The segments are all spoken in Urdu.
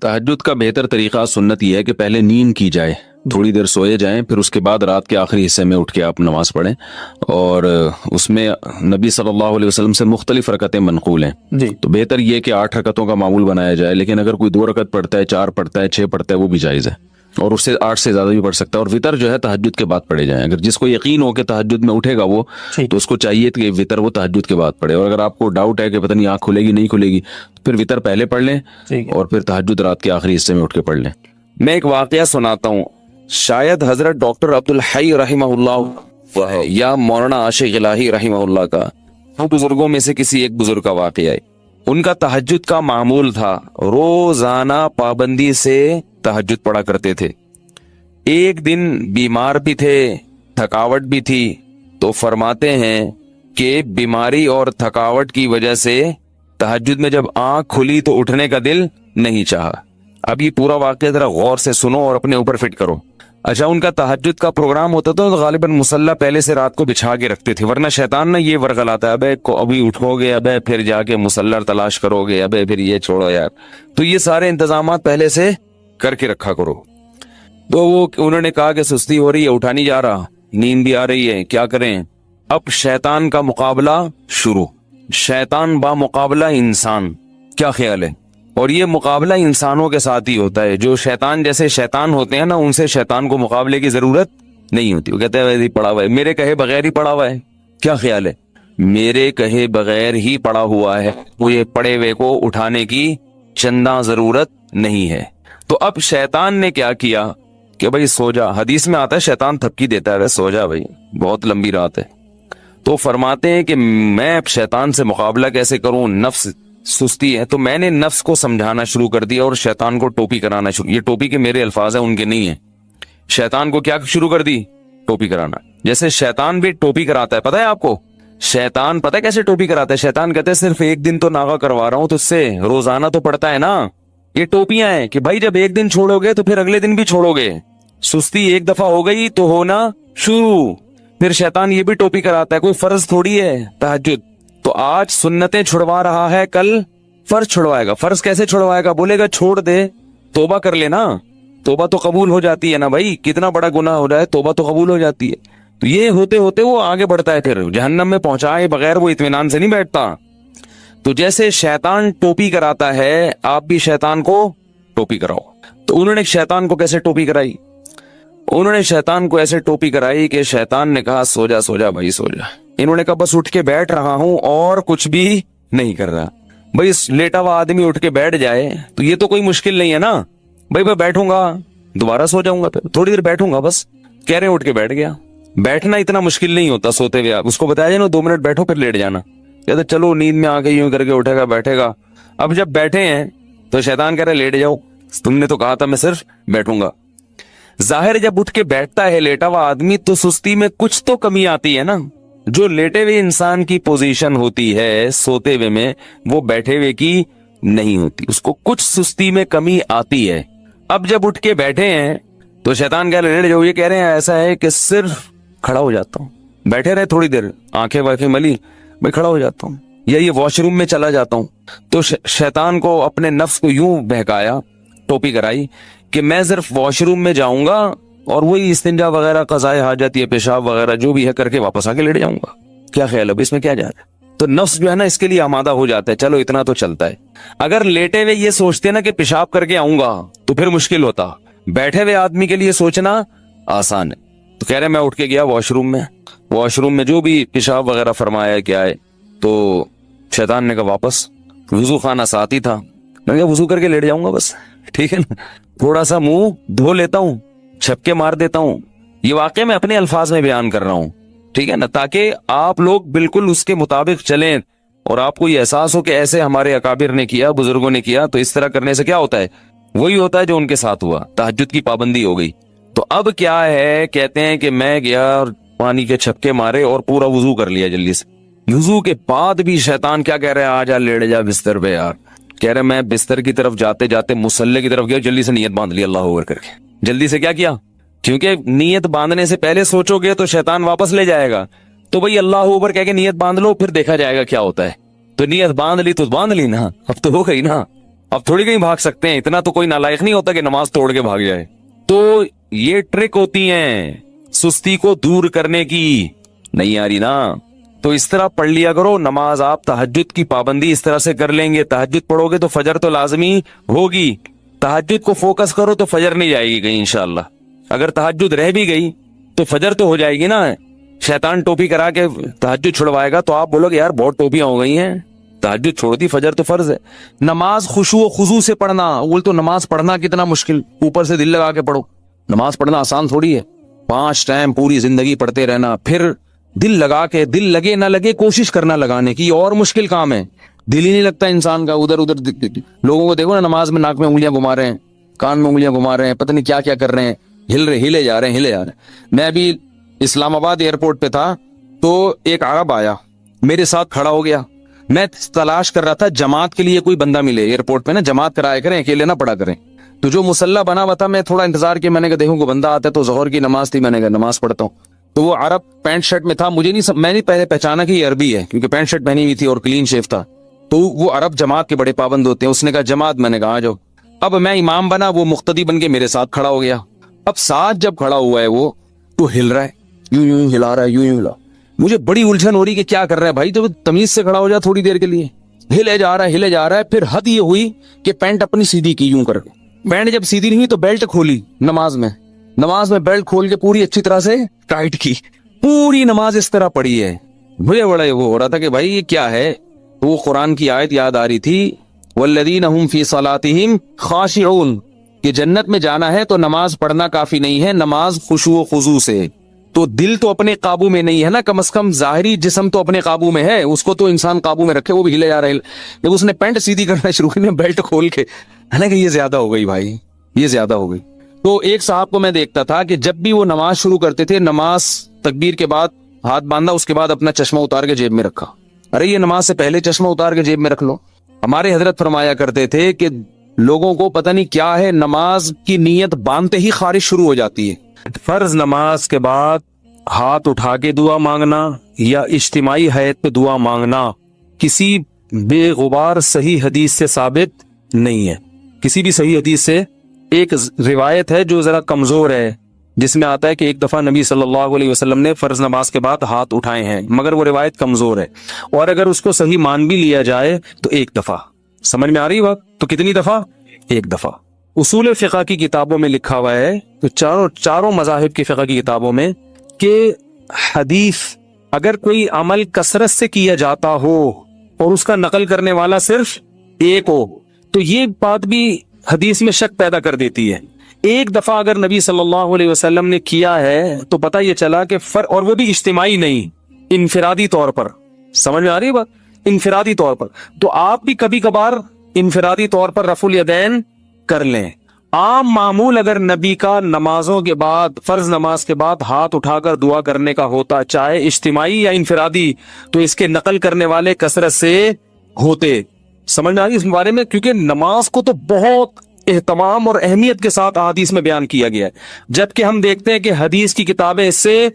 تہجد کا بہتر طریقہ سنت یہ ہے کہ پہلے نیند کی جائے، تھوڑی دیر سوئے جائیں، پھر اس کے بعد رات کے آخری حصے میں اٹھ کے آپ نماز پڑھیں، اور اس میں نبی صلی اللہ علیہ وسلم سے مختلف رکعتیں منقول ہیں جی تو بہتر یہ کہ 8 رکعتوں کا معمول بنایا جائے، لیکن اگر کوئی 2 رکعت پڑھتا ہے، 4 پڑھتا ہے، 6 پڑھتا ہے، وہ بھی جائز ہے، اور اس سے 8 سے زیادہ بھی پڑھ سکتا ہے۔ اور وطر جو ہے تہجد کے بعد پڑھے جائیں، اگر جس کو یقین ہو کہ تہجد میں اٹھے گا وہ، ٹھیک تو اس کو چاہیے کہ وطر وہ تہجد کے بعد پڑھے، اور اگر آپ کو ڈاؤٹ ہے کہ پتہ نہیں آنکھ کھلے گی نہیں کھلے گی تو پھر وطر پہلے پڑھ لیں ٹھیک ہے۔ اور پھر تہجد رات کے آخری حصے میں اٹھ کے پڑھ لیں۔ میں ایک واقعہ سناتا ہوں، شاید حضرت ڈاکٹر عبدالحی رحمہ اللہ وہ ہے یا مولانا عاشق الہی رحمہ اللہ کا، وہ بزرگوں میں سے کسی ایک بزرگ کا واقعہ ہے۔ ان کا تہجد کا معمول تھا، روزانہ پابندی سے تہجد پڑھا کرتے تھے۔ ایک دن بیمار بھی تھے، تھکاوٹ بھی تھی، تو فرماتے ہیں کہ بیماری اور تھکاوٹ کی وجہ سے تہجد میں جب آنکھ کھلی تو اٹھنے کا دل نہیں چاہا۔ اب یہ پورا واقعہ ذرا غور سے سنو اور اپنے اوپر فٹ کرو۔ اچھا، ان کا تہجد کا پروگرام ہوتا تھا تو غالباً مصلی پہلے سے رات کو بچھا کے رکھتے تھے، ورنہ شیطان نہ یہ ورغلاتا ہے، ابے ابھی اٹھو گے، ابے پھر جا کے مصلی تلاش کرو گے، ابے پھر یہ چھوڑو یار، تو یہ سارے انتظامات پہلے سے کر کے رکھا کرو۔ تو وہ انہوں نے کہا کہ سستی ہو رہی ہے، اٹھا نہیں جا رہا، نیند بھی آ رہی ہے، کیا کریں؟ اب شیطان کا مقابلہ شروع، شیطان با مقابلہ انسان، کیا خیال ہے؟ اور یہ مقابلہ انسانوں کے ساتھ ہی ہوتا ہے، جو شیطان جیسے شیطان ہوتے ہیں نا، ان سے شیطان کو مقابلے کی ضرورت نہیں ہوتی۔ وہ کہتے ہیں ویسے ہی پڑا ہوا ہے، میرے کہے بغیر ہی پڑا ہوا ہے، کیا خیال ہے؟ میرے کہے بغیر ہی پڑا ہوا ہے، وہ یہ پڑے ہوئے کو اٹھانے کی چندہ ضرورت نہیں ہے۔ تو اب شیطان نے کیا کیا کہ بھائی سو جا، حدیث میں آتا ہے شیطان تھپکی دیتا ہے، سو جا بھائی بہت لمبی رات ہے۔ تو فرماتے ہیں کہ میں اب شیطان سے مقابلہ کیسے کروں، نفس سستی ہے، تو میں نے نفس کو سمجھانا شروع کر دیا اور شیطان کو ٹوپی کرانا شروع، یہ ٹوپی کے میرے الفاظ ہیں، ان کے نہیں ہیں۔ شیطان کو کیا شروع کر دی؟ ٹوپی کرانا۔ جیسے شیطان بھی ٹوپی کراتا ہے، پتہ ہے آپ کو شیطان پتہ ہے کیسے ٹوپی کراتا ہے؟ شیطان کہتے ہیں صرف ایک دن تو ناغہ کروا رہا ہوں تو اس سے روزانہ تو پڑتا ہے نا، یہ ٹوپیاں ہیں کہ بھائی جب ایک دن چھوڑو گے تو پھر اگلے دن بھی چھوڑو گے، سستی ایک دفعہ ہو گئی تو ہونا شروع۔ پھر شیطان یہ بھی ٹوپی کراتا ہے، کوئی فرض تھوڑی ہے تہجد، تو آج سنتیں چھڑوا رہا ہے، کل فرض چھڑوائے گا۔ فرض کیسے چھڑوائے گا؟ بولے گا چھوڑ دے، توبہ کر لینا، توبہ تو قبول ہو جاتی ہے نا بھائی، کتنا بڑا گناہ ہو جائے توبہ تو قبول ہو جاتی ہے۔ تو یہ ہوتے ہوتے وہ آگے بڑھتا ہے، پھر جہنم میں پہنچائے بغیر وہ اطمینان سے نہیں بیٹھتا۔ تو جیسے شیطان ٹوپی کراتا ہے، آپ بھی شیطان کو ٹوپی کراؤ۔ تو انہوں نے شیطان کو کیسے ٹوپی کرائی؟ انہوں نے شیطان کو ایسے ٹوپی کرائی کہ شیطان نے کہا سو جا سو جا بھائی سو جا، انہوں نے کہا بس اٹھ کے بیٹھ رہا ہوں اور کچھ بھی نہیں کر رہا۔ بھائی لیٹا ہوا آدمی اٹھ کے بیٹھ جائے تو یہ تو کوئی مشکل نہیں ہے نا، بھائی میں بیٹھوں گا دوبارہ سو جاؤں گا، پھر تھوڑی دیر بیٹھوں گا، بس کہہ رہے ہیں اٹھ کے بیٹھ گیا۔ بیٹھنا اتنا مشکل نہیں ہوتا سوتے ہوئے، آپ اس کو بتایا جائے نا 2 منٹ بیٹھو پھر لیٹ جانا، کہتے چلو نیند میں آ کے یوں کر کے اٹھے گا بیٹھے گا۔ اب جب بیٹھے ہیں تو شیطان کہہ رہے لیٹ جاؤ، تم نے تو کہا تھا میں صرف بیٹھوں گا۔ ظاہر جب اٹھ کے بیٹھتا ہے لیٹا ہوا آدمی تو سستی میں کچھ تو کمی آتی ہے نا، جو لیٹے ہوئے انسان کی پوزیشن ہوتی ہے سوتے ہوئے میں وہ بیٹھے ہوئے کی نہیں ہوتی، اس کو کچھ سستی میں کمی آتی ہے۔ اب جب اٹھ کے بیٹھے ہیں تو شیطان کہہ رہے لیٹ جاؤ، یہ کہہ رہے ہیں ایسا ہے کہ صرف کھڑا ہو جاتا ہوں، بیٹھے رہے تھوڑی دیر آنکھیں واقیں ملی، میں کھڑا ہو جاتا ہوں، یا یہ واش روم میں چلا جاتا ہوں۔ تو شیطان کو اپنے نفس کو یوں بہکایا، ٹوپی کرائی کہ میں صرف واش روم میں جاؤں گا اور وہی استنجا وغیرہ قضائے حاجت یا پیشاب وغیرہ جو بھی ہے کر کے واپس آ کے لیٹ جاؤں گا۔ کیا خیال ہے اس میں کیا جا رہا ہے؟ تو نفس جو ہے نا اس کے لیے آمادہ ہو جاتا ہے، چلو اتنا تو چلتا ہے۔ اگر لیٹے ہوئے یہ سوچتے نا کہ پیشاب کر کے آؤں گا تو پھر مشکل ہوتا، بیٹھے ہوئے آدمی کے لیے سوچنا آسان ہے۔ تو کہہ رہے میں اٹھ کے گیا واش روم میں جو بھی پیشاب وغیرہ فرمایا کیا ہے، تو شیطان نے کہا واپس، وضو خانہ ساتھ ہی تھا، میں کہا وضو کر کے لیٹ جاؤں گا بس، ٹھیک ہے نا، تھوڑا سا منہ دھو لیتا ہوں، چھپکے مار دیتا ہوں۔ یہ واقعہ میں اپنے الفاظ میں بیان کر رہا ہوں، ٹھیک ہے نا، تاکہ آپ لوگ بالکل اس کے مطابق چلیں اور آپ کو یہ احساس ہو کہ ایسے ہمارے اکابر نے کیا، بزرگوں نے کیا، تو اس طرح کرنے سے کیا ہوتا ہے؟ وہی ہوتا ہے جو ان کے ساتھ ہوا، تہجد کی پابندی ہو گئی۔ تو اب کیا ہے، کہتے ہیں کہ میں گیا اور پانی کے چھپکے مارے اور پورا وضو کر لیا جلدی سے۔ وضو کے بعد بھی شیطان کیا کہہ رہے ہیں، آ جا لیٹ جا بستر پہ یار، کہہ رہے میں بستر کی طرف جاتے جاتے مصلی کی طرف گیا، جلدی سے نیت باندھ لی اللہ اکبر کر کے، جلدی سے کیا کیا، کیونکہ نیت باندھنے سے پہلے سوچو گے تو شیطان واپس لے جائے گا، تو بھئی اللہ اکبر کہہ کے نیت باندھ لو، پھر دیکھا جائے گا کیا ہوتا ہے۔ تو نیت باندھ لی تو باندھ لی نا، اب تو ہو گئی نا، اب تھوڑی کہیں بھاگ سکتے ہیں, اتنا تو کوئی نالائق نہیں ہوتا کہ نماز توڑ کے بھاگ جائے. تو یہ ٹرک ہوتی ہیں سستی کو دور کرنے کی. نہیں آ رہی نا, تو اس طرح پڑھ لیا کرو نماز. آپ تہجد کی پابندی اس طرح سے کر لیں گے, تہجد پڑھو گے تو فجر تو لازمی ہوگی. تہجد کو فوکس کرو تو فجر نہیں جائے گی کہیں انشاءاللہ. اگر تہجد رہ بھی گئی تو فجر تو ہو جائے گی نا. شیطان ٹوپی کرا کے تہجد چھڑوائے گا تو آپ بولو گے یار بہت ٹوپیاں ہو گئی ہیں, تہجد چھوڑ دی, فجر تو فرض ہے. نماز خشوع و خضوع سے پڑھنا. بول تو نماز پڑھنا کتنا مشکل, اوپر سے دل لگا کے پڑھو. نماز پڑھنا آسان تھوڑی ہے, 5 ٹائم پوری زندگی پڑھتے رہنا, پھر دل لگا کے, دل لگے نہ لگے کوشش کرنا لگانے کی, اور مشکل کام ہے. دل ہی نہیں لگتا انسان کا, ادھر ادھر لوگوں کو دیکھو نا نماز میں ناک میں انگلیاں گھما رہے ہیں, کان میں انگلیاں گھما رہے ہیں, پتہ نہیں کیا کیا کر رہے ہیں, ہلے جا رہے ہیں. میں ابھی اسلام آباد ایئرپورٹ پہ تھا تو ایک عرب آیا میرے ساتھ کھڑا ہو گیا. میں تلاش کر رہا تھا جماعت کے لیے کوئی بندہ ملے ایئرپورٹ پہ نا, جماعت کرایا کریں, اکیلے نہ پڑھا کریں. تو جو مسلح بنا ہوا تھا میں تھوڑا انتظار کیا, میں نے کہا دیکھوں کوئی بندہ آتا ہے. تو ظہر کی نماز تھی, میں نے کہا نماز پڑھتا ہوں. تو وہ عرب پینٹ شرٹ میں تھا, میں نے پہلے پہچانا کہ یہ عربی ہے کیونکہ پینٹ شرٹ پہنی ہوئی تھی اور کلین شیف تھا. تو وہ عرب جماعت کے بڑے پابند ہوتے ہیں. اس نے کہا جماعت, میں نے کہا آ جاؤ. اب میں امام بنا, وہ مقتدی بن کے میرے ساتھ کھڑا ہو گیا. اب ساتھ جب کھڑا ہوا ہے وہ تو ہل رہا ہے, یوں ہلا رہا ہے, یوں ہلا. مجھے بڑی الجھن ہو رہی کہ کیا کر رہا ہے بھائی, تو تمیز سے کھڑا ہو جا تھوڑی دیر کے لیے. ہلے جا رہا ہے. پھر حد یہ ہوئی کہ پینٹ اپنی سیدھی کی یوں کر کے. پینٹ جب سیدھی نہیں ہوئی تو بیلٹ کھولی نماز میں بیلٹ کھول کے پوری اچھی طرح سے ٹائٹ کی. پوری نماز اس طرح پڑھی ہے. مجھے بڑا وہ ہو رہا تھا کہ بھائی یہ کیا ہے. وہ قرآن کی آیت یاد آ رہی تھی, والذین هم فی صلاتہم خاشعون, کہ جنت میں جانا ہے تو نماز پڑھنا کافی نہیں ہے, نماز خشوع و خضوع سے. تو دل تو اپنے قابو میں نہیں ہے نا, کم از کم ظاہری جسم تو اپنے قابو میں ہے, اس کو تو انسان قابو میں رکھے. وہ بھی ہلے جا رہا ہے. جب اس نے پینٹ سیدھی کرنا شروع کی, بیلٹ کھول کے, ہے نا کہ یہ زیادہ ہو گئی بھائی, یہ زیادہ ہو گئی. تو ایک صاحب کو میں دیکھتا تھا کہ جب بھی وہ نماز شروع کرتے تھے, نماز تکبیر کے بعد ہاتھ باندھا, اس کے بعد اپنا چشمہ اتار کے جیب میں رکھا. ارے یہ نماز سے پہلے چشمہ اتار کے جیب میں رکھ لو. ہمارے حضرت فرمایا کرتے تھے کہ لوگوں کو پتہ نہیں کیا ہے, نماز کی نیت باندھتے ہی خارش شروع ہو جاتی ہے. فرض نماز کے بعد ہاتھ اٹھا کے دعا مانگنا یا اجتماعی حیت پہ دعا مانگنا کسی بے غبار صحیح حدیث سے ثابت نہیں ہے. کسی بھی صحیح حدیث سے, ایک روایت ہے جو ذرا کمزور ہے جس میں آتا ہے کہ ایک دفعہ نبی صلی اللہ علیہ وسلم نے فرض نماز کے بعد ہاتھ اٹھائے ہیں, مگر وہ روایت کمزور ہے. اور اگر اس کو صحیح مان بھی لیا جائے تو ایک دفعہ. سمجھ میں آ رہی بات؟ تو کتنی دفعہ؟ ایک دفعہ. اصول فقہ کی کتابوں میں لکھا ہوا ہے, تو چاروں مذاہب کی فقہ کی کتابوں میں, کہ حدیث اگر کوئی عمل کثرت سے کیا جاتا ہو اور اس کا نقل کرنے والا صرف ایک ہو تو یہ بات بھی حدیث میں شک پیدا کر دیتی ہے. ایک دفعہ اگر نبی صلی اللہ علیہ وسلم نے کیا ہے تو پتہ یہ چلا کہ اور وہ بھی اجتماعی نہیں, انفرادی طور پر. سمجھ میں آ رہی ہے بات؟ انفرادی طور پر. تو آپ بھی کبھی کبھار انفرادی طور پر رفع الیدین کر لیں. عام معمول اگر نبی کا نمازوں کے بعد, فرض نماز کے بعد ہاتھ اٹھا کر دعا کرنے کا ہوتا, چاہے اجتماعی یا انفرادی, تو اس کے نقل کرنے والے کثرت سے ہوتے. سمجھ میں آ رہی اس بارے میں؟ کیونکہ نماز کو تو بہت اہتمام اور اہمیت کے ساتھ حدیث میں بیان کیا گیا ہے, جبکہ ہم دیکھتے ہیں کہ حدیث کی کتابیں اس سے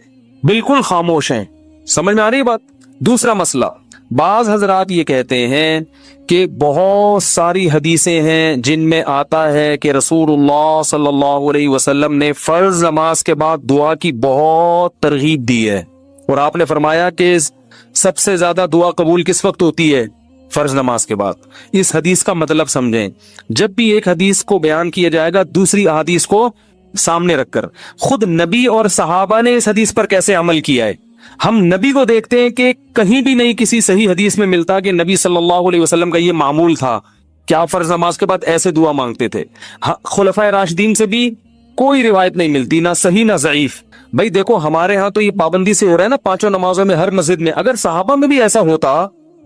بالکل خاموش ہیں. سمجھ میں آ رہی بات؟ دوسرا مسئلہ, بعض حضرات یہ کہتے ہیں کہ بہت ساری حدیثیں ہیں جن میں آتا ہے کہ رسول اللہ صلی اللہ علیہ وسلم نے فرض نماز کے بعد دعا کی بہت ترغیب دی ہے, اور آپ نے فرمایا کہ سب سے زیادہ دعا قبول کس وقت ہوتی ہے؟ فرض نماز کے بعد. اس حدیث کا مطلب سمجھیں. جب بھی ایک حدیث کو بیان کیا جائے گا دوسری حدیث کو سامنے رکھ کر, خود نبی اور صحابہ نے اس حدیث پر کیسے عمل کیا ہے. ہم نبی کو دیکھتے ہیں کہ کہیں بھی نہیں کسی صحیح حدیث میں ملتا کہ نبی صلی اللہ علیہ وسلم کا یہ معمول تھا کہ آپ فرض نماز کے بعد ایسے دعا مانگتے تھے. خلفائے راشدین سے بھی کوئی روایت نہیں ملتی, نہ صحیح نہ ضعیف. بھائی دیکھو ہمارے ہاں تو یہ پابندی سے ہو رہا ہے نا 5 نمازوں میں ہر مسجد میں. اگر صحابہ میں بھی ایسا ہوتا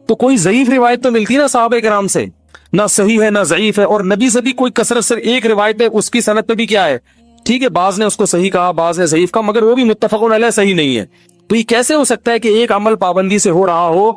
تو کوئی ضعیف روایت تو ملتی نا صحابہ کرام سے, نہ صحیح ہے نہ ضعیف ہے. اور نبی سے بھی کوئی کثرت سے ایک روایت ہے, اس کی سند پہ بھی کیا ہے, ٹھیک ہے بعض نے اس کو صحیح کہا بعض نے ضعیف کہا, مگر وہ بھی متفق علیہ صحیح نہیں ہے. تو یہ کیسے ہو سکتا ہے کہ ایک عمل پابندی سے ہو رہا ہو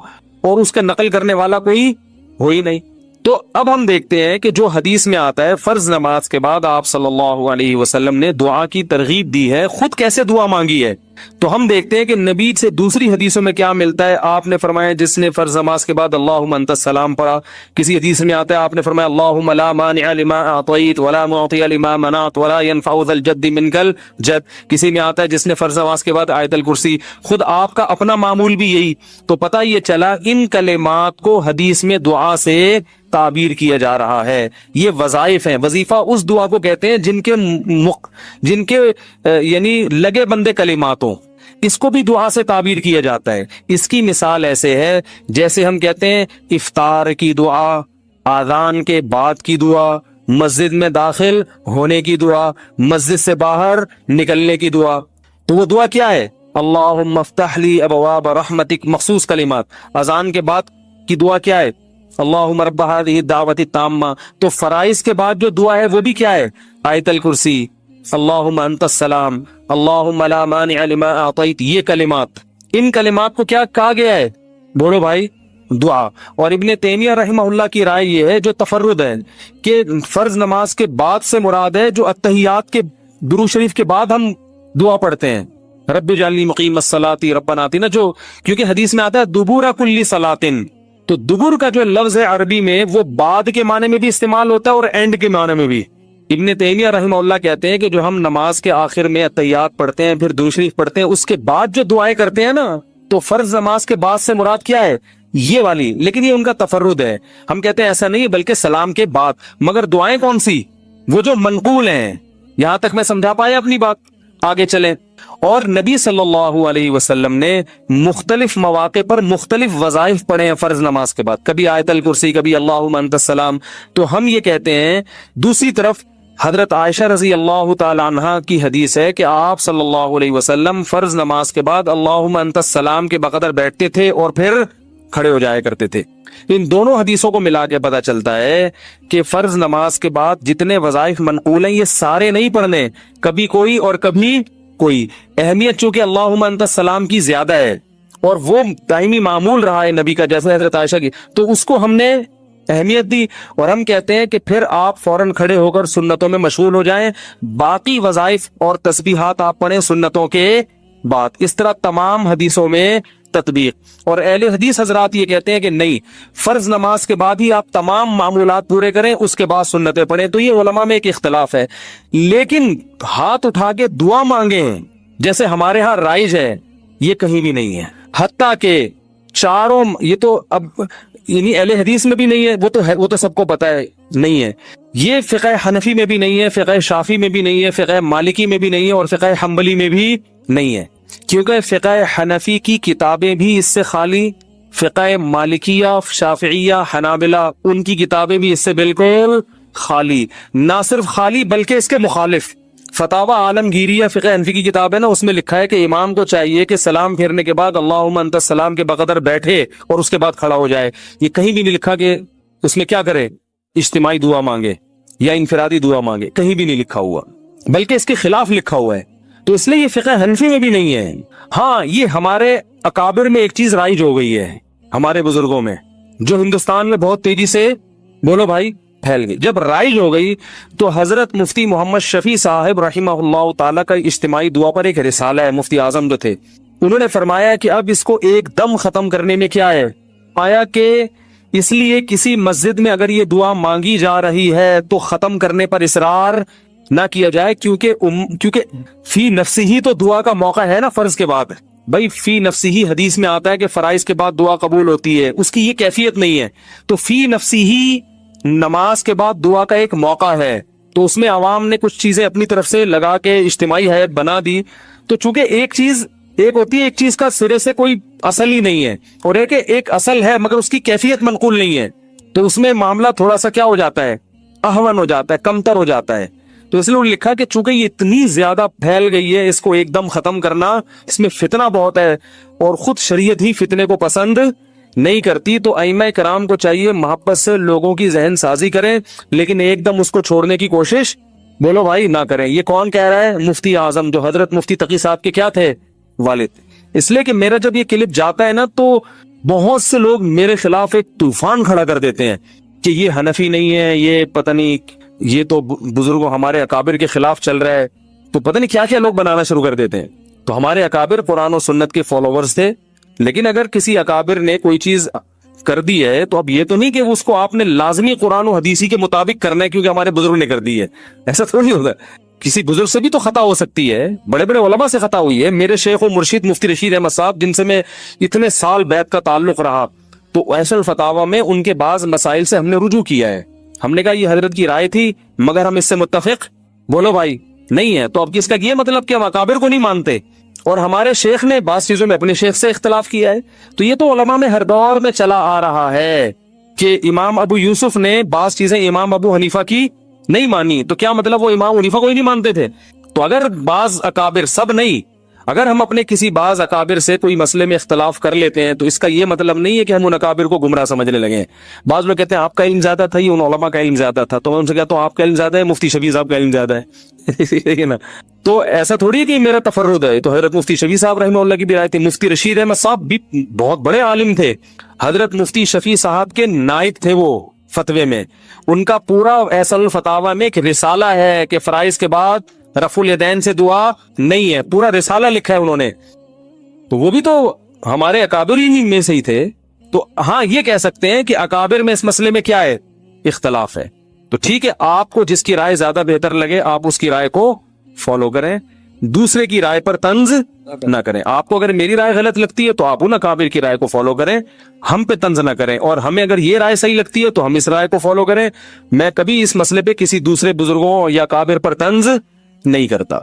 اور اس کا نقل کرنے والا کوئی ہو ہی نہیں. تو اب ہم دیکھتے ہیں کہ جو حدیث میں آتا ہے فرض نماز کے بعد آپ صلی اللہ علیہ وسلم نے دعا کی ترغیب دی ہے, خود کیسے دعا مانگی ہے. تو ہم دیکھتے ہیں کہ نبی سے دوسری حدیثوں میں کیا ملتا ہے. آپ نے فرمایا جس نے فرض نماز کے بعد اللہم انت السلام پڑھا. کسی حدیث میں آتا ہے آپ نے فرمایا اللہم لا مانع لما اعطیت ولا معطی لما منعت ولا ينفع ذا الجد منک الجد. کسی میں آتا ہے جس نے فرض نماز کے بعد آیت الکرسی. خود آپ کا اپنا معمول بھی یہی. تو پتہ یہ چلا ان کلمات کو حدیث میں دعا سے تعبیر کیا جا رہا ہے. یہ وظائف ہیں. وظیفہ اس دعا کو کہتے ہیں جن کے یعنی لگے بندے کلمات ہوں. اس کو بھی دعا سے تعبیر کیا جاتا ہے. اس کی مثال ایسے ہے جیسے ہم کہتے ہیں افطار کی دعا, آذان کے بعد کی دعا, مسجد میں داخل ہونے کی دعا, مسجد سے باہر نکلنے کی دعا. تو وہ دعا کیا ہے؟ اللہم افتح لی ابواب رحمتک, مخصوص کلمات. اذان کے بعد کی دعا کیا ہے؟ اللہم رب ہذہ الدعوۃ التامہ. تو فرائض کے بعد جو دعا ہے وہ بھی کیا ہے؟ آیت الکرسی, اللہم انت السلام, اللہم لا مانع لما اعطیت. یہ کلمات, ان کلمات کو کیا کہا گیا ہے؟ بولو بھائی, دعا. اور ابن تیمیہ رحمہ اللہ کی رائے یہ ہے جو تفرد ہے کہ فرض نماز کے بعد سے مراد ہے جو اتحیات کے درود شریف کے بعد ہم دعا پڑھتے ہیں, رب اجعلنی مقیم الصلاۃ ربنا آتنا, جو کیونکہ حدیث میں آتا ہے دبور کل صلاۃ. تو دبر کا جو لفظ ہے عربی میں وہ بعد کے معنی میں بھی استعمال ہوتا ہے اور اینڈ کے معنی میں بھی. ابن تیمیہ رحمہ اللہ کہتے ہیں کہ جو ہم نماز کے آخر میں اتحیات پڑھتے ہیں پھر درود شریف پڑھتے ہیں اس کے بعد جو دعائیں کرتے ہیں نا, تو فرض نماز کے بعد سے مراد کیا ہے؟ یہ والی. لیکن یہ ان کا تفرد ہے. ہم کہتے ہیں ایسا نہیں بلکہ سلام کے بعد. مگر دعائیں کون سی؟ وہ جو منقول ہیں. یہاں تک میں سمجھا پایا اپنی بات؟ آگے چلیں. اور نبی صلی اللہ علیہ وسلم نے مختلف مواقع پر مختلف وظائف پڑھے ہیں فرض نماز کے بعد. کبھی آیت الکرسی, کبھی اللہم انت السلام. تو ہم یہ کہتے ہیں. دوسری طرف حضرت عائشہ رضی اللہ تعالی عنہا کی حدیث ہے کہ آپ صلی اللہ علیہ وسلم فرض نماز کے بعد اللہم انت السلام کے بقدر بیٹھتے تھے اور پھر کھڑے ہو جایا کرتے تھے. ان دونوں حدیثوں کو ملا کے پتا چلتا ہے کہ فرض نماز کے بعد جتنے وظائف منقول ہیں یہ سارے نہیں پڑھنے, کبھی کوئی اور کبھی کوئی. اہمیت چونکہ اللہم انت السلام کی زیادہ ہے اور وہ دائمی معمول رہا ہے نبی کا جیسے حضرت عائشہ کی, تو اس کو ہم نے اہمیت دی. اور ہم کہتے ہیں کہ پھر آپ فوراً کھڑے ہو کر سنتوں میں مشغول ہو جائیں, باقی وظائف اور تسبیحات آپ پڑھیں سنتوں کے بعد. اس طرح تمام حدیثوں میں تطبیق. اور اہل حدیث حضرات یہ کہتے ہیں کہ نہیں, فرض نماز کے بعد ہی آپ تمام معمولات پورے کریں, اس کے بعد سنتیں پڑھیں. تو یہ علماء میں ایک اختلاف ہے. لیکن ہاتھ اٹھا کے دعا مانگیں جیسے ہمارے ہاں رائج ہے, یہ کہیں بھی نہیں ہے. حتیٰ کہ چاروں, یہ تو اب یعنی اہل حدیث میں بھی نہیں ہے, وہ تو سب کو پتا ہے نہیں ہے. یہ فقہ حنفی میں بھی نہیں ہے, فقہ شافی میں بھی نہیں ہے, فقہ مالکی میں بھی نہیں ہے اور فقہ حنبلی میں بھی نہیں ہے. کیونکہ فقہ حنفی کی کتابیں بھی اس سے خالی, فقہ مالکیہ, شافعیہ, حنابلہ ان کی کتابیں بھی اس سے بالکل خالی. نہ صرف خالی بلکہ اس کے مخالف. فتاوی عالمگیریہ فقہ حنفی کی کتاب ہے نا, اس میں لکھا ہے کہ امام کو چاہیے کہ سلام پھیرنے کے بعد اللہم انت السلام کے بقدر بیٹھے اور اس کے بعد کھڑا ہو جائے. یہ کہیں بھی نہیں لکھا کہ اس میں کیا کرے, اجتماعی دعا مانگے یا انفرادی دعا مانگے, کہیں بھی نہیں لکھا ہوا, بلکہ اس کے خلاف لکھا ہوا ہے. تو اس لیے یہ فقہ حنفی میں بھی نہیں ہے. ہاں یہ ہمارے اکابر میں ایک چیز رائج ہو گئی ہے, ہمارے بزرگوں میں, جو ہندوستان میں بہت تیزی سے, بولو بھائی, پھیل گئی. جب رائج ہو گئی تو حضرت مفتی محمد شفیع صاحب رحمہ اللہ تعالیٰ کا اجتماعی دعا پر ایک رسالہ ہے, مفتی اعظم جو تھے انہوں نے فرمایا کہ اب اس کو ایک دم ختم کرنے میں کیا ہے, آیا کہ اس لیے کسی مسجد میں اگر یہ دعا مانگی جا رہی ہے تو ختم کرنے پر اصرار نہ کیا جائے, کیونکہ فی نفسی ہی تو دعا کا موقع ہے نا فرض کے بعد. بھائی فی نفسی ہی حدیث میں آتا ہے کہ فرائض کے بعد دعا قبول ہوتی ہے, اس کی یہ کیفیت نہیں ہے. تو فی نفسی ہی نماز کے بعد دعا کا ایک موقع ہے, تو اس میں عوام نے کچھ چیزیں اپنی طرف سے لگا کے اجتماعی ہیئت بنا دی. تو چونکہ ایک ہوتی ہے ایک چیز کا سرے سے کوئی اصل ہی نہیں ہے, اور ایک اصل ہے مگر اس کی کیفیت منقول نہیں ہے, تو اس میں معاملہ تھوڑا سا کیا ہو جاتا ہے, اہون ہو جاتا ہے, کمتر ہو جاتا ہے. تو اس لیے انہوں نے لکھا کہ چونکہ یہ اتنی زیادہ پھیل گئی ہے, اس کو ایک دم ختم کرنا, اس میں فتنہ بہت ہے اور خود شریعت ہی فتنے کو پسند نہیں کرتی. تو ائمہ کرام کو چاہیے محبت سے لوگوں کی ذہن سازی کریں, لیکن ایک دم اس کو چھوڑنے کی کوشش, بولو بھائی, نہ کریں. یہ کون کہہ رہا ہے؟ مفتی اعظم, جو حضرت مفتی تقی صاحب کے کیا تھے, والد. اس لیے کہ میرا جب یہ کلپ جاتا ہے نا تو بہت سے لوگ میرے خلاف ایک طوفان کھڑا کر دیتے ہیں کہ یہ حنفی نہیں ہے, یہ پتہ نہیں, یہ تو بزرگوں ہمارے اکابر کے خلاف چل رہا ہے, تو پتہ نہیں کیا کیا لوگ بنانا شروع کر دیتے ہیں. تو ہمارے اکابر قرآن و سنت کے فالوورز تھے. لیکن اگر کسی اکابر نے کوئی چیز کر دی ہے تو اب یہ تو نہیں کہ اس کو آپ نے لازمی قرآن و حدیثی کے مطابق کرنا ہے کیونکہ ہمارے بزرگ نے کر دی ہے. ایسا تو نہیں ہوتا. کسی بزرگ سے بھی تو خطا ہو سکتی ہے, بڑے بڑے علماء سے خطا ہوئی ہے. میرے شیخ و مرشید مفتی رشید احمد صاحب جن سے میں اتنے سال بیعت کا تعلق رہا, تو ایسا الفتاوی میں ان کے بعض مسائل سے ہم نے رجوع کیا ہے. ہم نے کہا یہ حضرت کی رائے تھی مگر ہم اس سے متفق بولو بھائی نہیں ہے. تو اب اس کا یہ مطلب کہ ہم اکابر کو نہیں مانتے, اور ہمارے شیخ نے بعض چیزوں میں اپنے شیخ سے اختلاف کیا ہے. تو یہ تو علماء میں ہر دور میں چلا آ رہا ہے کہ امام ابو یوسف نے بعض چیزیں امام ابو حنیفہ کی نہیں مانی, تو کیا مطلب وہ امام حنیفہ کو ہی نہیں مانتے تھے؟ تو اگر بعض اکابر, سب نہیں, اگر ہم اپنے کسی بعض اکابر سے کوئی مسئلے میں اختلاف کر لیتے ہیں تو اس کا یہ مطلب نہیں ہے کہ ہم ان اکابر کو گمراہ سمجھنے لگے. بعض لوگ کہتے ہیں آپ کا علم زیادہ تھا, یہ ان علماء کا علم زیادہ تھا. تو میں ان سے کہتا ہوں آپ کا علم زیادہ ہے, مفتی شفیع صاحب کا علم زیادہ ہے. نا, تو ایسا تھوڑی ہے کہ میرا تفرد ہے. تو حضرت مفتی شفیع صاحب رحمہ اللہ کی بھی رائے تھی. مفتی رشید احمد صاحب بھی بہت بڑے عالم تھے. حضرت مفتی شفیع صاحب کے نائب تھے وہ فتوے میں. ان کا پورا ایسا الفتاوی میں ایک رسالہ ہے کہ فرائض کے بعد رفع الیدین سے دعا نہیں ہے, پورا رسالہ لکھا ہے انہوں نے. تو وہ بھی تو ہمارے اکابر ہی میں سے ہی تھے. تو ہاں یہ کہہ سکتے ہیں کہ اکابر میں اس مسئلے میں کیا ہے, اختلاف ہے. تو ٹھیک ہے, آپ کو جس کی رائے زیادہ بہتر لگے آپ اس کی رائے کو فالو کریں, دوسرے کی رائے پر طنز نہ کریں. آپ کو اگر میری رائے غلط لگتی ہے تو آپ ان اکابر کی رائے کو فالو کریں, ہم پہ طنز نہ کریں. اور ہمیں اگر یہ رائے صحیح لگتی ہے تو ہم اس رائے کو فالو کریں. میں کبھی اس مسئلے پہ کسی دوسرے بزرگوں یا اکابر پر طنز نہیں کرتا.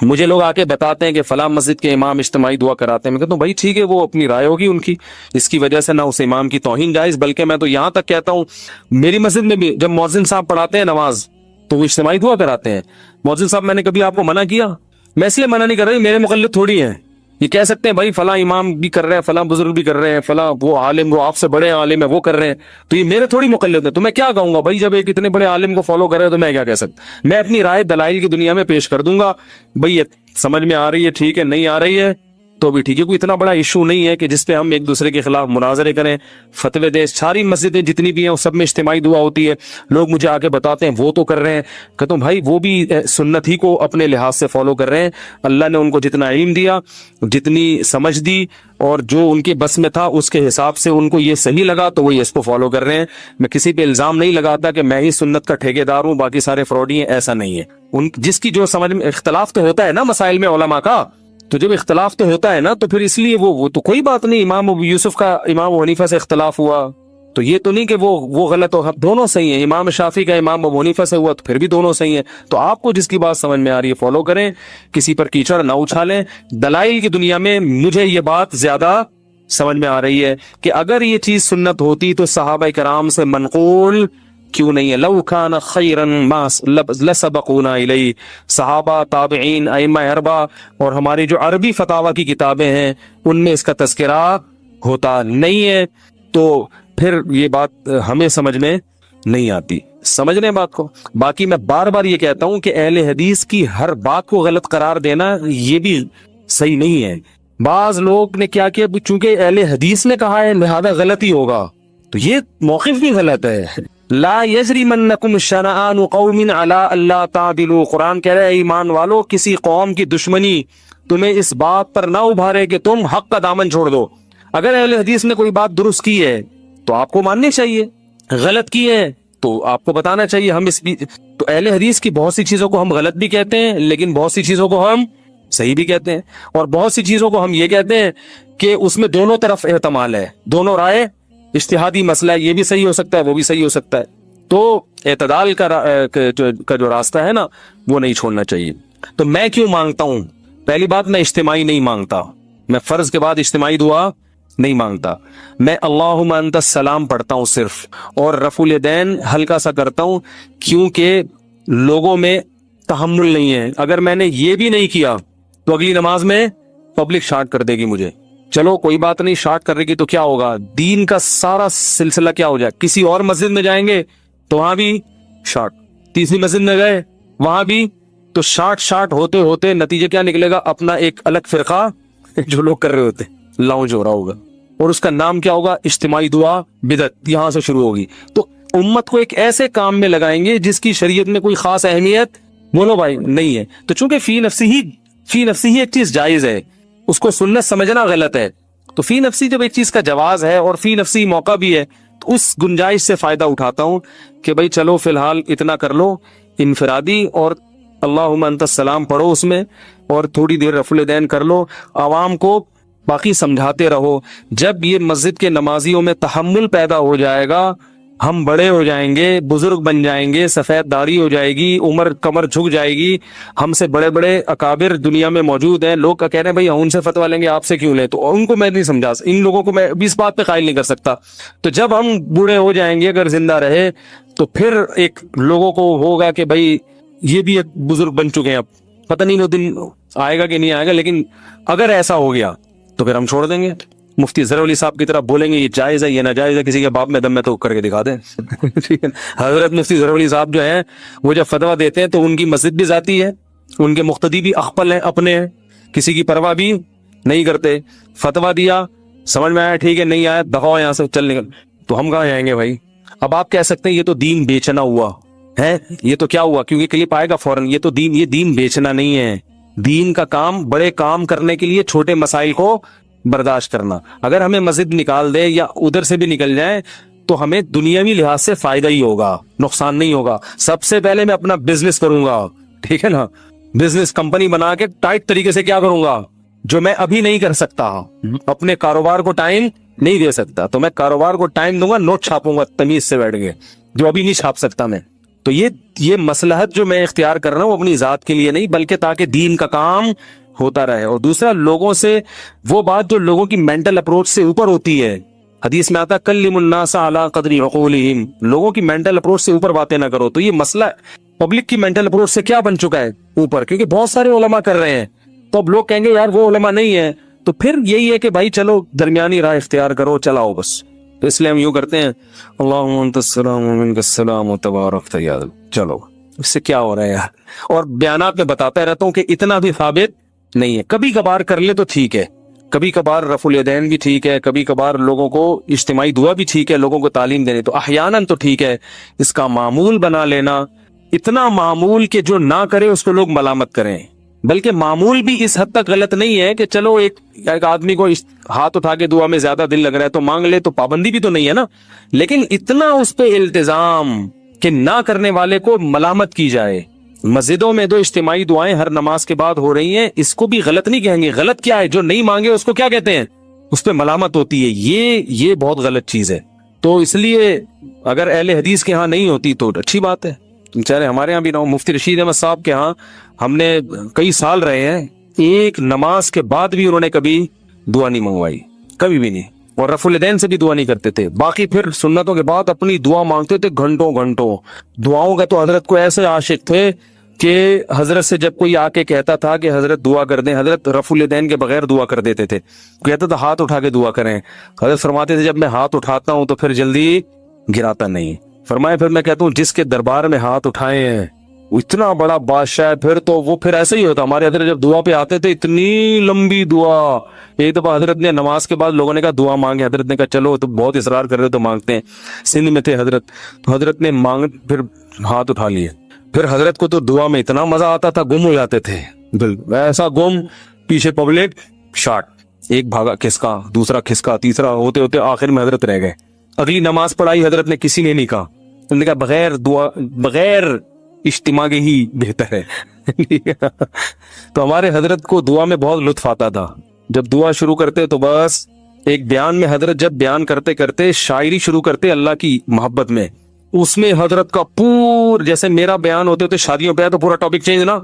مجھے لوگ آ کے بتاتے ہیں کہ فلاں مسجد کے امام اجتماعی دعا کراتے ہیں, میں کہتا ہوں بھائی ٹھیک ہے, وہ اپنی رائے ہوگی ان کی, اس کی وجہ سے نہ اس امام کی توہین جائز, بلکہ میں تو یہاں تک کہتا ہوں میری مسجد میں بھی جب مؤذن صاحب پڑھاتے ہیں نماز تو وہ اجتماعی دعا کراتے ہیں. مؤذن صاحب میں نے کبھی آپ کو منع کیا؟ میں اس لیے منع نہیں کر رہا, میرے مقلد تھوڑی ہیں. یہ کہہ سکتے ہیں بھائی فلاں امام بھی کر رہے ہیں, فلاں بزرگ بھی کر رہے ہیں, فلاں وہ عالم وہ آپ سے بڑے عالم ہے وہ کر رہے ہیں, تو یہ میرے تھوڑی مقلد ہے. تو میں کیا کہوں گا بھائی, جب ایک اتنے بڑے عالم کو فالو کر رہے ہیں تو میں کیا کہہ سکتا. میں اپنی رائے دلائل کی دنیا میں پیش کر دوں گا, بھئی یہ سمجھ میں آ رہی ہے ٹھیک ہے, نہیں آ رہی ہے تو بھی ٹھیک ہے. کوئی اتنا بڑا ایشو نہیں ہے کہ جس پہ ہم ایک دوسرے کے خلاف مناظرے کریں, فتوے دیں. ساری مسجدیں جتنی بھی ہیں سب میں اجتماعی دعا ہوتی ہے. لوگ مجھے آ کے بتاتے ہیں وہ تو کر رہے ہیں, کہتا ہوں بھائی وہ بھی سنت ہی کو اپنے لحاظ سے فالو کر رہے ہیں. اللہ نے ان کو جتنا علم دیا, جتنی سمجھ دی, اور جو ان کے بس میں تھا اس کے حساب سے ان کو یہ صحیح لگا تو وہ اس کو فالو کر رہے ہیں. میں کسی پہ الزام نہیں لگاتا کہ میں ہی سنت کا ٹھیکیدار ہوں باقی سارے فراڈی ہیں, ایسا نہیں ہے. ان جس کی جو سمجھ میں اختلاف تو ہوتا ہے نا مسائل میں علماء کا, تو جب اختلاف تو ہوتا ہے نا تو پھر اس لیے وہ تو کوئی بات نہیں. امام ابو یوسف کا امام ابو حنیفہ سے اختلاف ہوا تو یہ تو نہیں کہ وہ غلط ہو, دونوں صحیح ہیں. امام شافعی کا امام ابو حنیفہ سے ہوا تو پھر بھی دونوں صحیح ہیں. تو آپ کو جس کی بات سمجھ میں آ رہی ہے فالو کریں, کسی پر کیچڑ نہ اچھالیں. دلائل کی دنیا میں مجھے یہ بات زیادہ سمجھ میں آ رہی ہے کہ اگر یہ چیز سنت ہوتی تو صحابہ کرام سے منقول کیوں نہیں ہے. لو کان خیرا ما لسبقونا الیہ. صحابہ, تابعین, ائمہ اربعہ اور ہماری جو عربی فتاوی کی کتابیں ہیں ان میں اس کا تذکرہ ہوتا نہیں ہے. تو پھر یہ بات ہمیں سمجھ میں نہیں آتی. سمجھ لیں بات کو. باقی میں بار بار یہ کہتا ہوں کہ اہل حدیث کی ہر بات کو غلط قرار دینا یہ بھی صحیح نہیں ہے. بعض لوگ نے کیا کیا, چونکہ اہل حدیث نے کہا ہے لہذا غلط ہی ہوگا, تو یہ موقف بھی غلط ہے. لا یجرمنکم شنآن قوم علی الا تعدلوا. قرآن کہہ رہا ہے ایمان والو کسی قوم کی دشمنی تمہیں اس بات پر نہ ابھارے کہ تم حق کا دامن چھوڑ دو. اگر اہل حدیث نے کوئی بات درست کی ہے تو آپ کو ماننی چاہیے, غلط کی ہے تو آپ کو بتانا چاہیے. ہم اس بھی تو اہل حدیث کی بہت سی چیزوں کو ہم غلط بھی کہتے ہیں لیکن بہت سی چیزوں کو ہم صحیح بھی کہتے ہیں, اور بہت سی چیزوں کو ہم یہ کہتے ہیں کہ اس میں دونوں طرف احتمال ہے, دونوں رائے, اجتہادی مسئلہ ہے, یہ بھی صحیح ہو سکتا ہے وہ بھی صحیح ہو سکتا ہے. تو اعتدال کا جو راستہ ہے نا وہ نہیں چھوڑنا چاہیے. تو میں کیوں مانگتا ہوں؟ پہلی بات, میں اجتماعی نہیں مانگتا, میں فرض کے بعد اجتماعی دعا نہیں مانگتا. میں اللہم انت السلام پڑھتا ہوں صرف, اور رفع الیدین ہلکا سا کرتا ہوں کیونکہ لوگوں میں تحمل نہیں ہے. اگر میں نے یہ بھی نہیں کیا تو اگلی نماز میں پبلک شارٹ کر دے گی مجھے. چلو کوئی بات نہیں, شارٹ کر رہے گی تو کیا ہوگا, دین کا سارا سلسلہ کیا ہو جائے. کسی اور مسجد میں جائیں گے تو وہاں بھی شارٹ, تیسری مسجد میں گئے وہاں بھی, تو شارٹ ہوتے ہوتے نتیجہ کیا نکلے گا, اپنا ایک الگ فرقہ جو لوگ کر رہے ہوتے لانچ ہو رہا ہوگا, اور اس کا نام کیا ہوگا, اجتماعی دعا بدعت, یہاں سے شروع ہوگی. تو امت کو ایک ایسے کام میں لگائیں گے جس کی شریعت میں کوئی خاص اہمیت بولو بھائی نہیں ہے. تو چونکہ فی فی نفسی ہی ایک چیز جائز ہے، اس کو سنت سمجھنا غلط ہے. تو فی نفسی جب ایک چیز کا جواز ہے اور فی نفسی موقع بھی ہے تو اس گنجائش سے فائدہ اٹھاتا ہوں کہ بھائی چلو فی الحال اتنا کر لو انفرادی، اور اللہم انت السلام پڑھو اس میں، اور تھوڑی دیر رفع الیدین کر لو، عوام کو باقی سمجھاتے رہو. جب یہ مسجد کے نمازیوں میں تحمل پیدا ہو جائے گا، ہم بڑے ہو جائیں گے، بزرگ بن جائیں گے، سفید داڑھی ہو جائے گی، عمر کمر جھک جائے گی، ہم سے بڑے بڑے اکابر دنیا میں موجود ہیں، لوگ کہہ رہے ہیں بھائی ہم ان سے فتویٰ لیں گے آپ سے کیوں لیں، تو ان کو میں نہیں سمجھا، ان لوگوں کو میں بھی اس بات پہ قائل نہیں کر سکتا. تو جب ہم بوڑھے ہو جائیں گے اگر زندہ رہے تو پھر ایک لوگوں کو ہوگا کہ بھائی یہ بھی ایک بزرگ بن چکے ہیں، اب پتہ نہیں وہ دن آئے گا کہ نہیں آئے گا، لیکن اگر ایسا ہو گیا تو پھر ہم چھوڑ دیں گے. مفتی ظہر علی صاحب کی طرف بولیں گے یہ جائز ہے یہ ناجائز ہے، کسی کے باپ میں دم میں تو کر کے دکھا دیں. ٹھیک ہے، حضرت مفتی ظہر علی صاحب جو ہیں وہ جب فتویٰ دیتے ہیں تو ان کی مسجد بھی ذاتی ہے، ان کے مقتدی بھی اخپل ہیں، اپنے ہیں، کسی کی پرواہ بھی نہیں کرتے. فتویٰ دیا، سمجھ میں آیا ٹھیک ہے، نہیں آیا دفعہ یہاں سے چل نکل، تو ہم کہاں جائیں گے بھائی. اب آپ کہہ سکتے ہیں یہ تو دین بیچنا ہوا ہے، یہ تو کیا ہوا کیونکہ کلپ آئے گا فوراً، یہ تو دین، یہ دین بیچنا نہیں ہے. دین کا کام بڑے کام کرنے کے لیے چھوٹے مسائل کو برداشت کرنا. اگر ہمیں مسجد نکال دے یا ادھر سے بھی نکل جائیں تو ہمیں دنیاوی لحاظ سے فائدہ ہی ہوگا، نقصان نہیں ہوگا. سب سے پہلے میں اپنا بزنس کروں گا، ٹھیک ہے نا، بزنس کمپنی بنا کے ٹائٹ طریقے سے کیا کروں گا جو میں ابھی نہیں کر سکتا، اپنے کاروبار کو ٹائم نہیں دے سکتا تو میں کاروبار کو ٹائم دوں گا، نوٹ چھاپوں گا تمیز سے بیٹھ کے جو ابھی نہیں چھاپ سکتا میں. تو یہ مصلحت جو میں اختیار کر رہا ہوں اپنی ذات کے لیے نہیں بلکہ تاکہ دین کا کام ہوتا رہے. اور دوسرا لوگوں سے وہ بات جو لوگوں کی مینٹل اپروچ سے اوپر ہوتی ہے، حدیث میں آتا کلم الناس علی قدر عقولہم، لوگوں کی مینٹل اپروچ سے اوپر باتیں نہ کرو. تو یہ مسئلہ پبلک کی مینٹل اپروچ سے کیا بن چکا ہے اوپر، کیونکہ بہت سارے علماء کر رہے ہیں تو اب لوگ کہیں گے یار وہ علماء نہیں ہے، تو پھر یہی ہے کہ بھائی چلو درمیانی راہ اختیار کرو، چلاؤ بس. تو اس لیے ہم یوں کرتے ہیں اللہم انت السلام و منک السلام و تبارکت یا ذا، چلو اس سے کیا ہو رہا ہے یار. اور بیانات میں بتاتا رہتا ہوں کہ اتنا بھی ثابت نہیں ہے، کبھی کبھار کر لے تو ٹھیک ہے، کبھی کبھار رفع الیدین بھی ٹھیک ہے، کبھی کبھار لوگوں کو اجتماعی دعا بھی ٹھیک ہے، لوگوں کو تعلیم دینے تو احیاناً تو ٹھیک ہے. اس کا معمول بنا لینا، اتنا معمول کہ جو نہ کرے اس کو لوگ ملامت کریں، بلکہ معمول بھی اس حد تک غلط نہیں ہے کہ چلو ایک آدمی کو ہاتھ اٹھا کے دعا میں زیادہ دل لگ رہا ہے تو مانگ لے، تو پابندی بھی تو نہیں ہے نا، لیکن اتنا اس پہ التزام کہ نہ کرنے والے کو ملامت کی جائے. مسجدوں میں جو اجتماعی دعائیں ہر نماز کے بعد ہو رہی ہیں اس کو بھی غلط نہیں کہیں گے. غلط کیا ہے؟ جو نہیں مانگے اس کو کیا کہتے ہیں؟ اس پہ ملامت ہوتی ہے. یہ بہت غلط چیز ہے. تو اس لیے اگر اہل حدیث کے ہاں نہیں ہوتی تو اچھی بات ہے، چاہے ہمارے ہاں بھی نہ ہو. مفتی رشید احمد صاحب کے ہاں ہم نے کئی سال رہے ہیں، ایک نماز کے بعد بھی انہوں نے کبھی دعا نہیں منگوائی، کبھی بھی نہیں، اور رفع الیدین سے بھی دعا نہیں کرتے تھے. باقی پھر سنتوں کے بعد اپنی دعا مانگتے تھے گھنٹوں گھنٹوں. دعاؤں کا تو حضرت کو ایسے عاشق تھے کہ حضرت سے جب کوئی آ کے کہتا تھا کہ حضرت دعا کر دیں، حضرت رفع الیدین کے بغیر دعا کر دیتے تھے. کہتا تھا ہاتھ اٹھا کے دعا کریں، حضرت فرماتے تھے جب میں ہاتھ اٹھاتا ہوں تو پھر جلدی گراتا نہیں. فرمائے پھر میں کہتا ہوں جس کے دربار میں ہاتھ اٹھائے ہیں اتنا بڑا بادشاہ ہے، پھر تو وہ پھر ایسا ہی ہوتا. ہمارے حضرت جب دعا پہ آتے تھے اتنی لمبی دعا. ایک دفعہ حضرت نے نماز کے بعد لوگوں نے کہا دعا مانگے، حضرت نے کہا چلو تو بہت اصرار کر رہے تو مانگتے ہیں. سندھ میں تھے حضرت، تو حضرت نے پھر ہاتھ اٹھا لیے. پھر حضرت کو تو دعا میں اتنا مزہ آتا تھا، گم ہو جاتے تھے، ایسا گم، پیچھے پبلک شاٹ، ایک بھاگا کھسکا، دوسرا کھسکا، تیسرا، ہوتے ہوتے آخر میں حضرت رہ گئے. اگلی نماز پڑھائی حضرت نے، کسی نے نہیں کہا، انہوں نے کہا بغیر دعا، بغیر اجتماع کے ہی بہتر ہے. تو ہمارے حضرت کو دعا میں بہت لطف آتا تھا. جب دعا شروع کرتے تو بس ایک بیان میں حضرت جب بیان کرتے کرتے شاعری شروع کرتے اللہ کی محبت میں، اس میں حضرت کا جیسے میرا بیان ہوتے ہوتے شادیوں پہ ہے تو پورا ٹاپک چینج نا،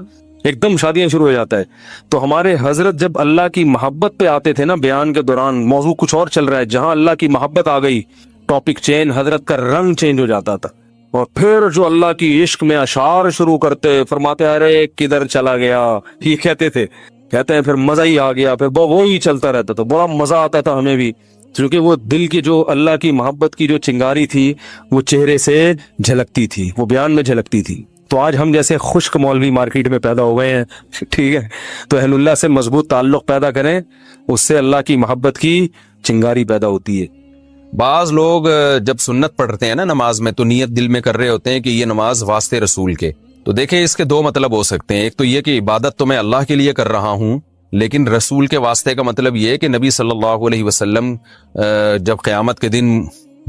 ایک دم شادیاں شروع ہو جاتا ہے. تو ہمارے حضرت جب اللہ کی محبت پہ آتے تھے نا بیان کے دوران، موضوع کچھ اور چل رہا ہے، جہاں اللہ کی محبت آ گئی ٹاپک چینج، حضرت کا رنگ چینج ہو جاتا تھا. اور پھر جو اللہ کی عشق میں اشعار شروع کرتے، فرماتے ارے کدھر چلا گیا، یہ کہتے تھے، کہتے ہیں پھر مزہ ہی آ گیا، پھر وہی چلتا رہتا تھا. بڑا مزہ آتا تھا ہمیں بھی، کیونکہ وہ دل کی جو اللہ کی محبت کی جو چنگاری تھی وہ چہرے سے جھلکتی تھی، وہ بیان میں جھلکتی تھی. تو آج ہم جیسے خشک مولوی مارکیٹ میں پیدا ہو گئے ہیں، ٹھیک ہے، تو اہل اللہ سے مضبوط تعلق پیدا کریں، اس سے اللہ کی محبت کی چنگاری پیدا ہوتی ہے. بعض لوگ جب سنت پڑھتے ہیں نا نماز میں تو نیت دل میں کر رہے ہوتے ہیں کہ یہ نماز واسطے رسول کے، تو دیکھیں اس کے دو مطلب ہو سکتے ہیں. ایک تو یہ کہ عبادت تو میں اللہ کے لیے کر رہا ہوں، لیکن رسول کے واسطے کا مطلب یہ ہے کہ نبی صلی اللہ علیہ وسلم جب قیامت کے دن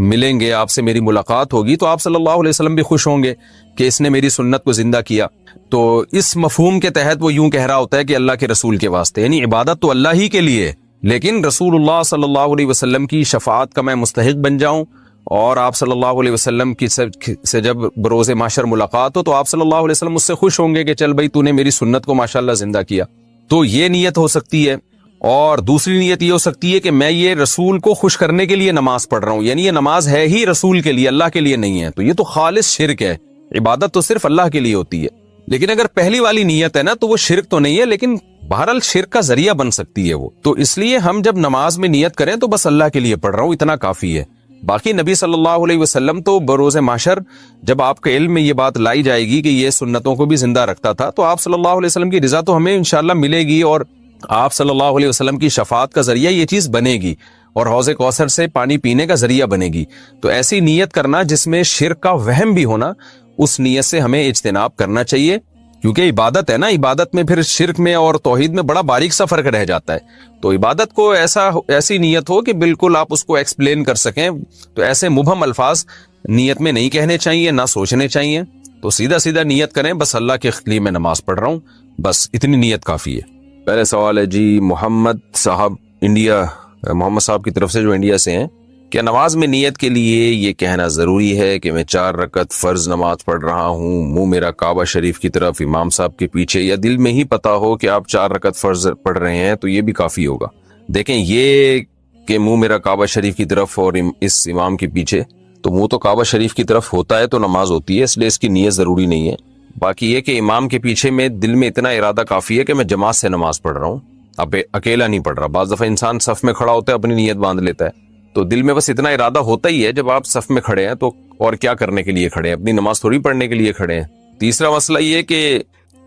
ملیں گے، آپ سے میری ملاقات ہوگی، تو آپ صلی اللہ علیہ وسلم بھی خوش ہوں گے کہ اس نے میری سنت کو زندہ کیا. تو اس مفہوم کے تحت وہ یوں کہہ رہا ہوتا ہے کہ اللہ کے رسول کے واسطے، یعنی عبادت تو اللہ ہی کے لیے، لیکن رسول اللہ صلی اللہ علیہ وسلم کی شفاعت کا میں مستحق بن جاؤں، اور آپ صلی اللہ علیہ وسلم کی سے جب بروز محشر ملاقات ہو تو آپ صلی اللہ علیہ وسلم اس سے خوش ہوں گے کہ چل بھائی تو نے میری سنت کو ماشاءاللہ زندہ کیا. تو یہ نیت ہو سکتی ہے. اور دوسری نیت یہ ہو سکتی ہے کہ میں یہ رسول کو خوش کرنے کے لیے نماز پڑھ رہا ہوں، یعنی یہ نماز ہے ہی رسول کے لیے، اللہ کے لیے نہیں ہے. تو یہ تو خالص شرک ہے. عبادت تو صرف اللہ کے لیے ہوتی ہے. لیکن اگر پہلی والی نیت ہے نا تو وہ شرک تو نہیں ہے، لیکن بہرحال شرک کا ذریعہ بن سکتی ہے وہ. تو اس لیے ہم جب نماز میں نیت کریں تو بس اللہ کے لیے پڑھ رہا ہوں اتنا کافی ہے. باقی نبی صلی اللہ علیہ وسلم تو بروز محشر جب آپ کے علم میں یہ بات لائی جائے گی کہ یہ سنتوں کو بھی زندہ رکھتا تھا، تو آپ صلی اللہ علیہ وسلم کی رضا تو ہمیں انشاءاللہ ملے گی، اور آپ صلی اللہ علیہ وسلم کی شفاعت کا ذریعہ یہ چیز بنے گی، اور حوض کوثر سے پانی پینے کا ذریعہ بنے گی. تو ایسی نیت کرنا جس میں شرک کا وہم بھی ہونا، اس نیت سے ہمیں اجتناب کرنا چاہیے، کیونکہ عبادت ہے نا. عبادت میں پھر شرک میں اور توحید میں بڑا باریک سا فرق رہ جاتا ہے. تو عبادت کو ایسی نیت ہو کہ بالکل آپ اس کو ایکسپلین کر سکیں. تو ایسے مبہم الفاظ نیت میں نہیں کہنے چاہیے، نہ سوچنے چاہیے. تو سیدھا سیدھا نیت کریں، بس اللہ کے لیے میں نماز پڑھ رہا ہوں، بس اتنی نیت کافی ہے. پہلے سوال ہے جی محمد صاحب انڈیا، محمد صاحب کی طرف سے جو انڈیا سے ہیں، کیا نماز میں نیت کے لیے یہ کہنا ضروری ہے کہ میں 4 رکعت فرض نماز پڑھ رہا ہوں، منہ میرا کعبہ شریف کی طرف، امام صاحب کے پیچھے، یا دل میں ہی پتا ہو کہ آپ 4 رکعت فرض پڑھ رہے ہیں تو یہ بھی کافی ہوگا؟ دیکھیں یہ کہ منہ میرا کعبہ شریف کی طرف اور اس امام کے پیچھے، تو منہ تو کعبہ شریف کی طرف ہوتا ہے تو نماز ہوتی ہے، اس لیے اس کی نیت ضروری نہیں ہے. باقی یہ کہ امام کے پیچھے میں دل میں اتنا ارادہ کافی ہے کہ میں جماعت سے نماز پڑھ رہا ہوں، اب اکیلا نہیں پڑھ رہا. بعض دفعہ انسان صف میں کھڑا ہوتا ہے اپنی نیت باندھ لیتا ہے، تو دل میں بس اتنا ارادہ ہوتا ہی ہے. جب آپ صف میں کھڑے ہیں تو اور کیا کرنے کے لیے کھڑے ہیں؟ اپنی نماز تھوڑی پڑھنے کے لیے کھڑے ہیں. تیسرا مسئلہ یہ کہ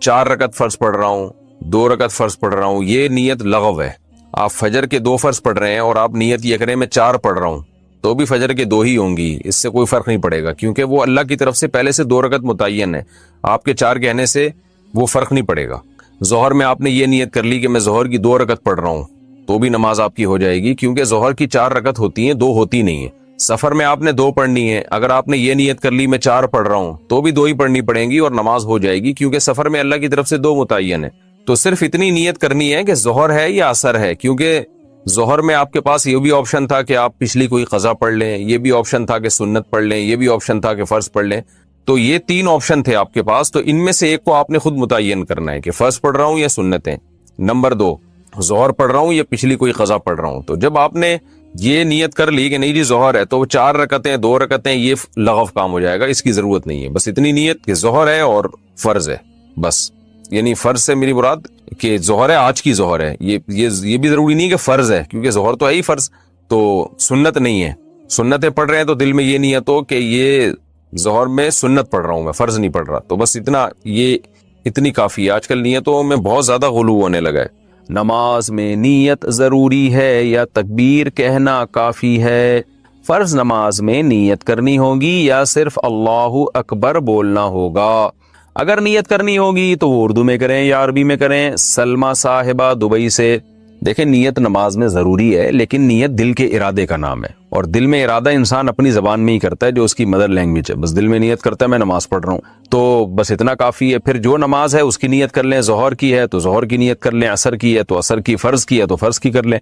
4 رکعت فرض پڑھ رہا ہوں، 2 رکعت فرض پڑھ رہا ہوں، یہ نیت لغو ہے. آپ فجر کے 2 فرض پڑھ رہے ہیں اور آپ نیت یہ کریں میں 4 پڑھ رہا ہوں، تو بھی فجر کے 2 ہی ہوں گی، اس سے کوئی فرق نہیں پڑے گا، کیونکہ وہ اللہ کی طرف سے پہلے سے 2 رکعت متعین ہے. آپ کے 4 کہنے سے وہ فرق نہیں پڑے گا. ظہر میں آپ نے یہ نیت کر لی کہ میں ظہر کی 2 رکعت پڑھ رہا ہوں، تو بھی نماز آپ کی ہو جائے گی، کیونکہ ظہر کی 4 رکعت ہوتی ہیں، 2 ہوتی نہیں ہیں. سفر میں آپ نے 2 پڑھنی ہے، اگر آپ نے یہ نیت کر لی میں 4 پڑھ رہا ہوں تو بھی 2 ہی پڑھنی پڑیں گی اور نماز ہو جائے گی، کیونکہ سفر میں اللہ کی طرف سے 2 متعین ہے. تو صرف اتنی نیت کرنی ہے کہ ظہر ہے یا عصر ہے، کیونکہ ظہر میں آپ کے پاس یہ بھی آپشن تھا کہ آپ پچھلی کوئی قضا پڑھ لیں، یہ بھی آپشن تھا کہ سنت پڑھ لیں، یہ بھی آپشن تھا کہ فرض پڑھ لیں. تو یہ 3 آپشن تھے آپ کے پاس، تو ان میں سے ایک کو آپ نے خود متعین کرنا ہے کہ فرض پڑھ رہا ہوں یا سنتیں. نمبر 2 ظہر پڑھ رہا ہوں یا پچھلی کوئی قضا پڑھ رہا ہوں. تو جب آپ نے یہ نیت کر لی کہ نہیں جی ظہر ہے، تو وہ 4 رکعتیں 2 رکعتیں یہ لغو کام ہو جائے گا، اس کی ضرورت نہیں ہے. بس اتنی نیت کہ ظہر ہے اور فرض ہے، بس. یعنی فرض سے میری مراد کہ ظہر ہے، آج کی ظہر ہے، یہ بھی ضروری نہیں کہ فرض ہے، کیونکہ ظہر تو ہے ہی فرض، تو سنت نہیں ہے. سنتیں پڑھ رہے ہیں تو دل میں یہ نیت ہو کہ یہ ظہر میں سنت پڑھ رہا ہوں، میں فرض نہیں پڑھ رہا. تو بس اتنی کافی ہے. آج کل نیتوں میں بہت زیادہ غلو ہونے لگا ہے. نماز میں نیت ضروری ہے یا تکبیر کہنا کافی ہے؟ فرض نماز میں نیت کرنی ہوگی یا صرف اللہ اکبر بولنا ہوگا؟ اگر نیت کرنی ہوگی تو وہ اردو میں کریں یا عربی میں کریں. سلمہ صاحبہ دبئی سے، دیکھیں نیت نماز میں ضروری ہے، لیکن نیت دل کے ارادے کا نام ہے، اور دل میں ارادہ انسان اپنی زبان میں ہی کرتا ہے جو اس کی مدر لینگویج ہے. بس دل میں نیت کرتا ہے میں نماز پڑھ رہا ہوں، تو بس اتنا کافی ہے. پھر جو نماز ہے اس کی نیت کر لیں، ظہر کی ہے تو ظہر کی نیت کر لیں، عصر کی ہے تو عصر کی، فرض کی ہے تو فرض کی کر لیں.